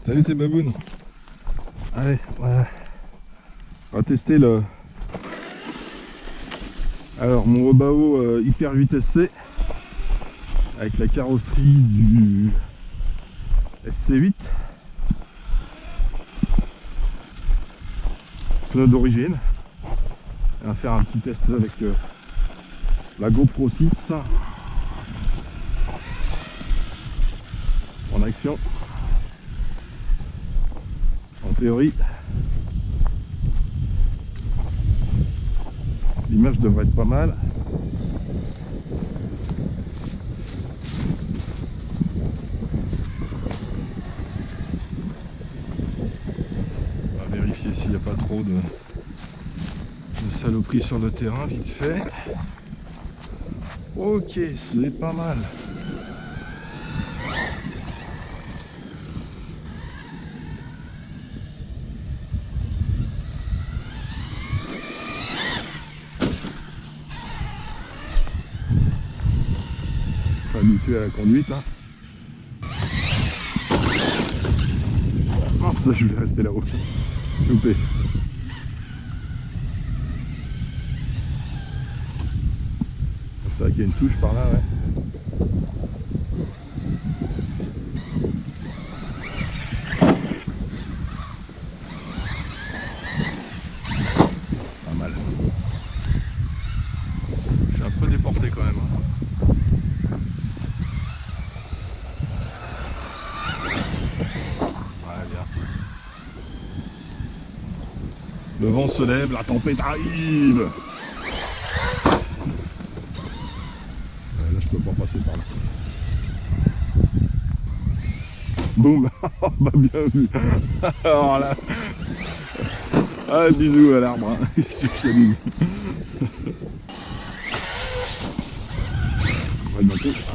Salut, c'est Baboun. Allez, voilà. On va tester le... Alors, mon Rebao Hyper 8 SC avec la carrosserie du SC8. Pneu d'origine. On va faire un petit test avec la GoPro 6 en action. En théorie, l'image devrait être pas mal. On va vérifier s'il n'y a pas trop de saloperies sur le terrain, vite fait. Ok, c'est pas mal. Habitué à la conduite, hein. Mince, je vais rester là-haut. Loupé. C'est vrai qu'il y a une souche par là, ouais. Pas mal. Je suis un peu déporté quand même, hein. Le vent se lève, la tempête arrive. Là, je peux pas passer par là. Boum. Bah, bien vu. Alors là. Ah, bisous à l'arbre. Hein. Qu'est-ce que je te dis. On va le monter. Ah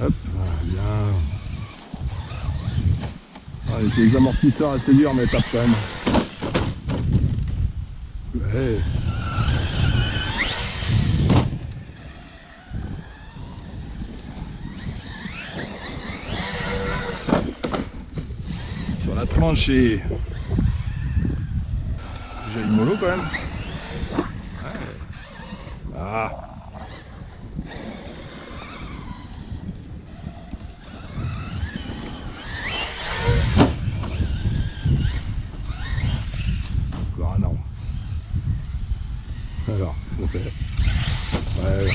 ouais. Hop, bien. Ouais, c'est les amortisseurs assez durs, mais tape quand même. Ouais. Sur la tranchée. J'ai une mollo quand même. Ouais. Ah. Encore un arbre. Alors, qu'est-ce qu'on fait? Ouais.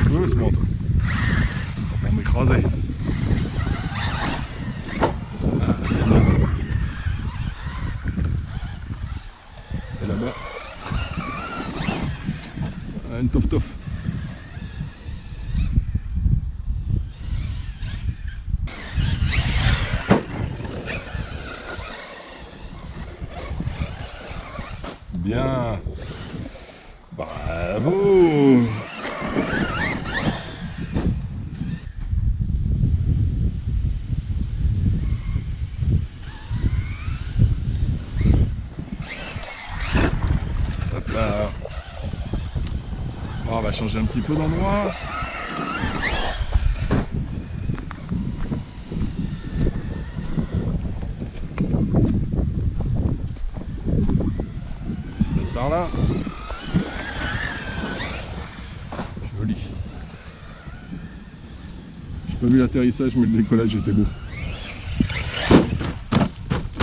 Doucement, toi. On va m'écraser. Et là-bas, une tof-tof. Bien. Bravo. Hop là. Bon, on va changer un petit peu d'endroit. On va se mettre par là. Joli. J'ai pas vu l'atterrissage, mais le décollage était beau.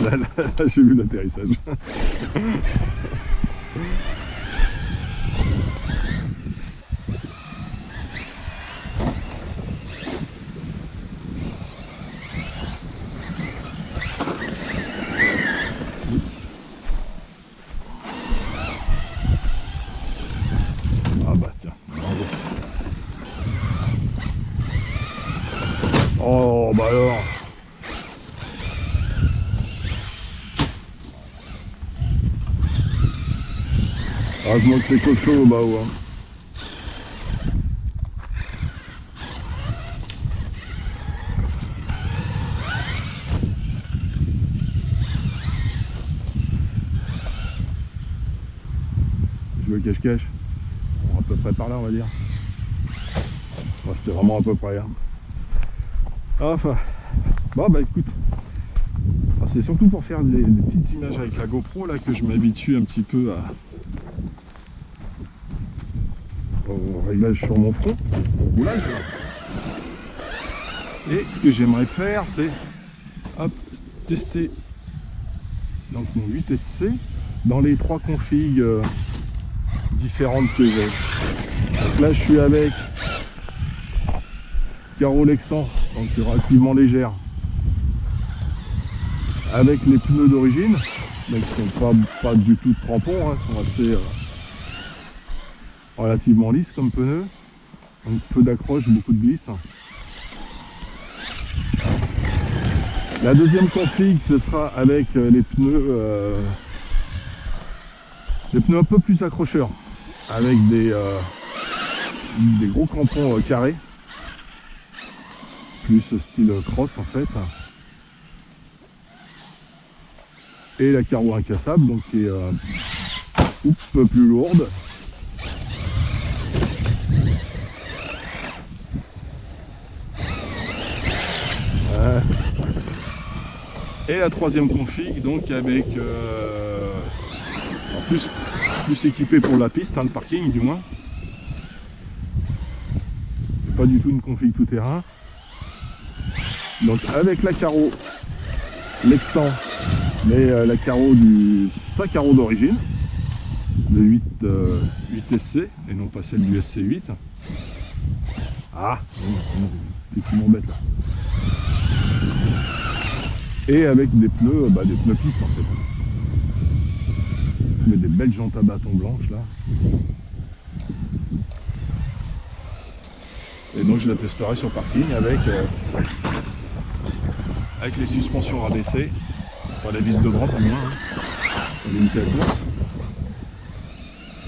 Là, j'ai vu l'atterrissage. Oups. Ah bah tiens, bravo. Oh bah alors. Heureusement que c'est costaud au bas haut. Hein. Je veux cache-cache. À peu près par là, on va dire. Ouais, c'était vraiment à peu près. Hein. Enfin, bon bah écoute, c'est surtout pour faire des petites images avec la GoPro là que je m'habitue un petit peu au réglage sur mon front, au roulage. Là. Et ce que j'aimerais faire, c'est hop, tester donc mon 8SC dans les 3 configs différentes que j'ai. Donc là, je suis avec carreau Lexan, donc relativement légère, avec les pneus d'origine, donc qui ne sont pas du tout de crampons, hein, sont assez relativement lisses comme pneus, donc peu d'accroche, beaucoup de glisse. La deuxième config, ce sera avec les pneus un peu plus accrocheurs, avec des gros crampons carrés, plus style cross en fait. Et la carreau incassable, donc qui est un peu plus lourde. Et la troisième config, donc avec plus équipé pour la piste, hein, le parking du moins. Pas du tout une config tout terrain. Donc avec la carreau Lexan, mais la carreau sa carreau d'origine, de 8SC et non pas celle du SC8. Ah, c'est qui m'embête là. Et avec des pneus piste en fait. Je mets des belles jantes à bâton blanches là. Et donc je la testerai sur parking avec les suspensions rabaissées, enfin la vis de bras du moins, hein, limité à la course.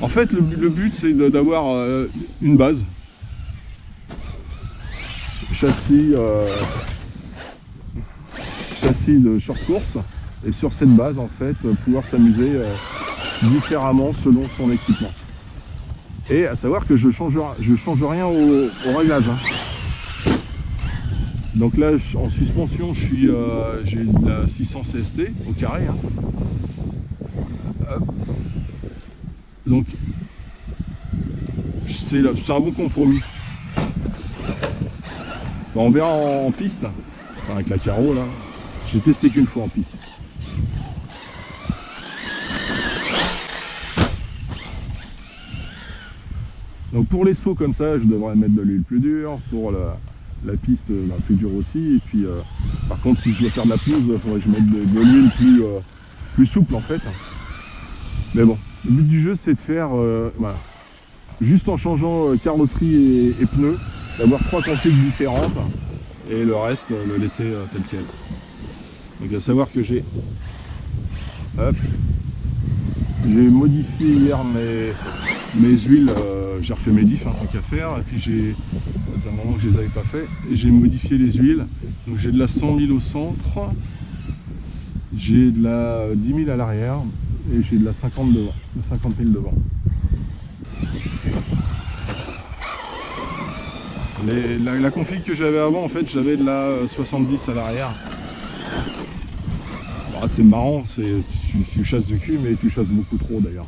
En fait le but c'est d'avoir une base. Châssis de short course, et sur cette base en fait pouvoir s'amuser différemment selon son équipement. Et à savoir que je change rien au réglage. Hein. Donc là en suspension j'ai de la 600 CST au carré. Hein. Donc c'est un bon compromis. On verra en piste, enfin, avec la carreau là. J'ai testé qu'une fois en piste. Donc pour les sauts comme ça, je devrais mettre de l'huile plus dure. Pour la piste, plus dure aussi. Et puis par contre, si je dois faire de la pelouse, il faudrait que je mette de l'huile plus souple en fait. Mais bon, le but du jeu c'est de faire, voilà, juste en changeant carrosserie et pneus, d'avoir 3 configs différentes et le reste le laisser tel quel. Donc à savoir que j'ai modifié hier mes huiles, j'ai refait mes diffs, hein, tant qu'à faire, et puis ça faisait un moment que je les avais pas fait, et j'ai modifié les huiles. Donc j'ai de la 100 000 au centre, j'ai de la 10 000 à l'arrière, et j'ai de la 50 000 devant. La config que j'avais avant, en fait, j'avais de la 70 à l'arrière. Bah, c'est marrant, tu chasses du cul, mais tu chasses beaucoup trop d'ailleurs.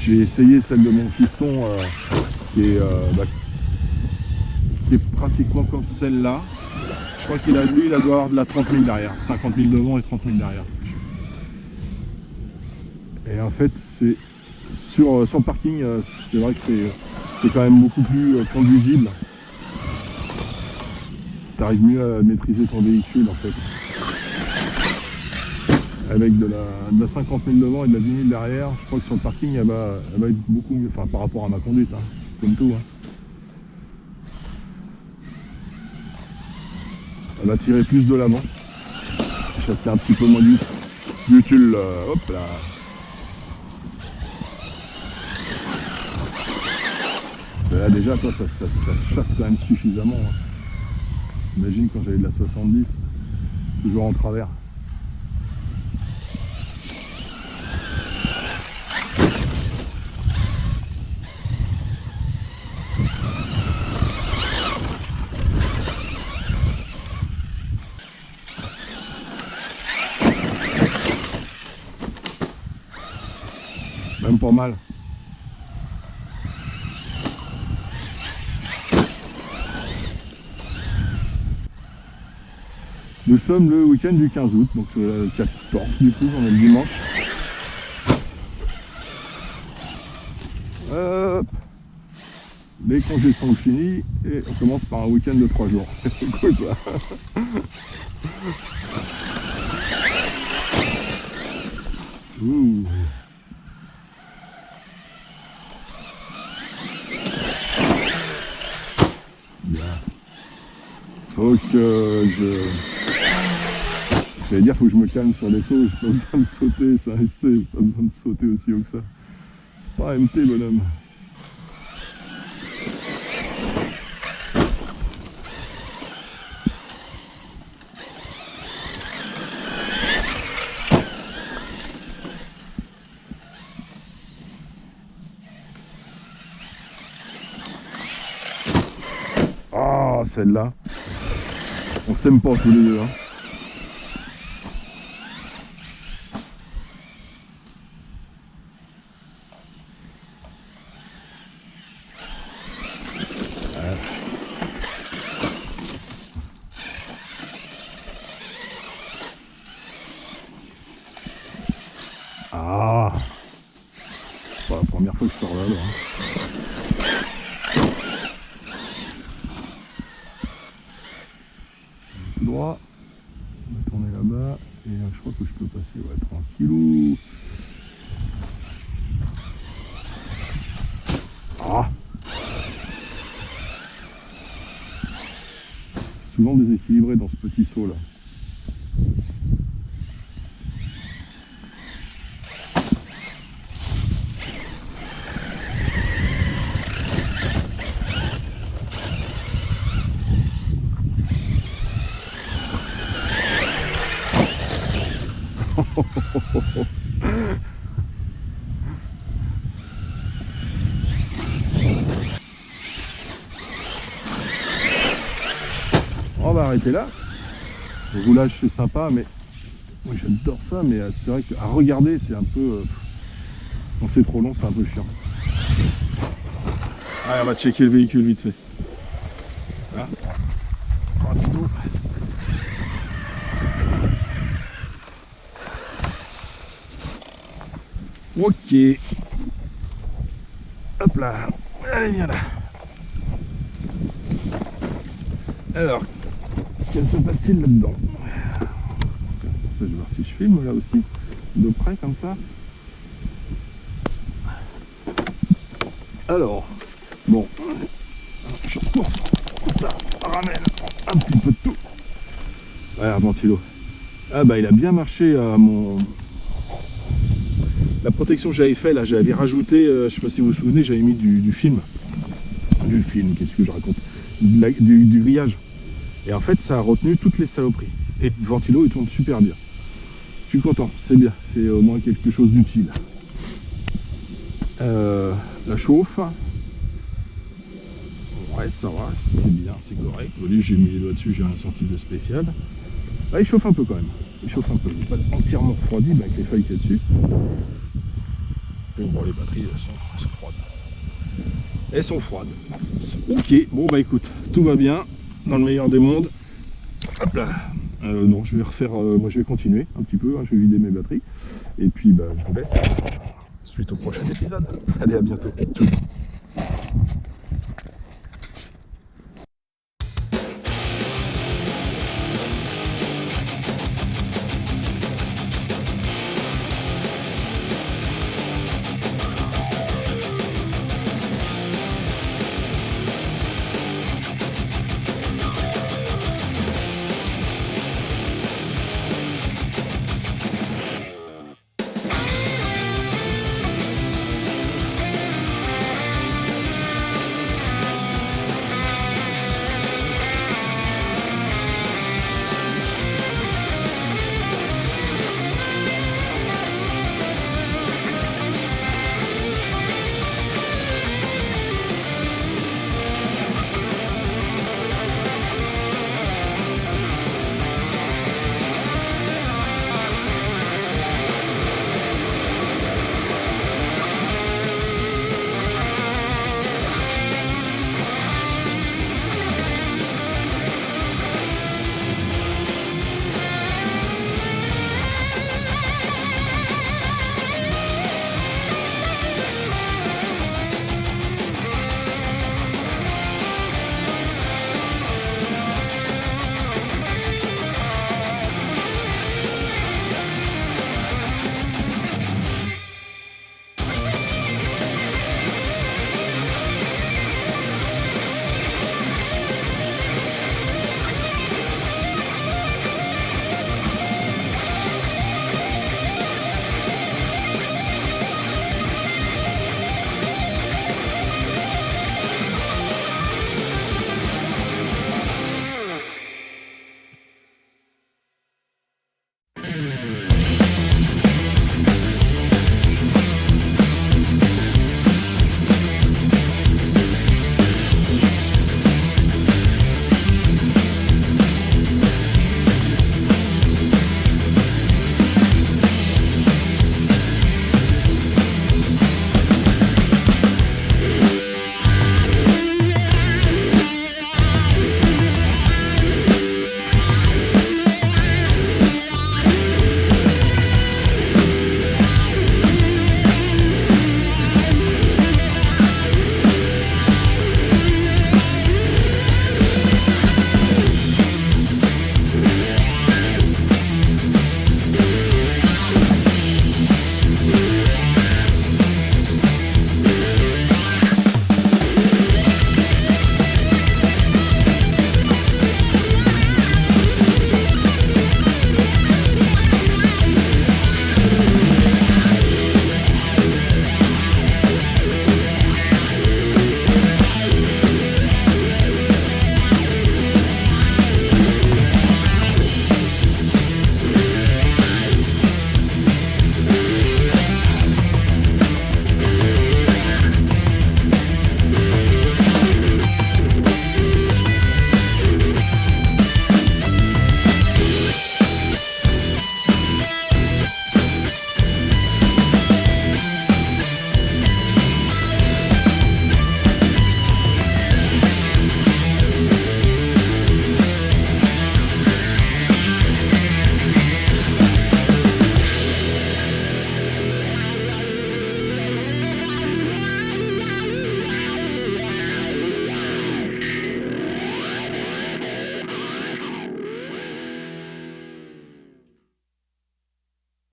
J'ai essayé celle de mon fiston qui est pratiquement comme celle-là. Je crois qu'il doit avoir de la 30 000 derrière, 50 000 devant et 30 000 derrière. Et en fait, c'est sur le parking, c'est vrai que c'est quand même beaucoup plus conduisible. Tu arrives mieux à maîtriser ton véhicule en fait. Avec de la 50 000 devant et de la 10 000 derrière, je crois que sur le parking elle va être beaucoup mieux, enfin par rapport à ma conduite, hein, comme tout. Hein. Elle va tirer plus de l'avant, chasser un petit peu moins d'utile, hop là, Là déjà, toi, ça chasse quand même suffisamment. Hein. Imagine quand j'avais de la 70, toujours en travers. Même pas mal. Nous sommes le week-end du 15 août, donc le 14 du coup, on est le dimanche. Hop. Les congés sont finis et on commence par un week-end de 3 jours. Écoute ça. Ouh. Bien. Faut que j'allais dire, faut que je me calme sur les sauts, j'ai pas besoin de sauter, c'est un essai, j'ai pas besoin de sauter aussi haut que ça. C'est pas un MT, bonhomme. Ah, celle-là. On s'aime pas tous les deux, hein. Ah, c'est pas la première fois que je sors là, hein. Tout droit, on va tourner là-bas, et je crois que je peux passer, ouais, tranquillou. Ah, souvent déséquilibré dans ce petit saut là. On va arrêter là. Le roulage c'est sympa, mais moi j'adore ça, mais c'est vrai qu'à regarder c'est un peu... quand c'est trop long c'est un peu chiant. Allez, on va checker le véhicule vite fait. Là. Rapido. Ok. Hop là. Allez, viens là. Alors, que se passe-t-il là-dedans? Ça, je vais voir si je filme là aussi, de près comme ça. Alors, bon, je recourse, ça ramène un petit peu de tout. Ouais, un ventilo. Ah bah il a bien marché à mon... La protection que j'avais fait là, j'avais rajouté, je sais pas si vous vous souvenez, j'avais mis du film. Du film, qu'est-ce que je raconte? Du grillage. Et en fait ça a retenu toutes les saloperies. Et le ventilo il tourne super bien. Je suis content, c'est bien, c'est au moins quelque chose d'utile. La chauffe. Ouais ça va, c'est bien, c'est correct. Au lieu j'ai mis les doigts dessus, j'ai rien senti de spécial. Ah, il chauffe un peu quand même. Il chauffe un peu. Il n'est pas entièrement refroidi avec les feuilles qu'il y a dessus. Et bon, les batteries elles sont froides. Elles sont froides. Ok, bon bah écoute, tout va bien. Dans le meilleur des mondes. Hop là. Non, je vais refaire. Moi je vais continuer un petit peu. Hein, je vais vider mes batteries. Et puis bah je vous laisse. Suite au prochain épisode. Allez, à bientôt. Tchuss.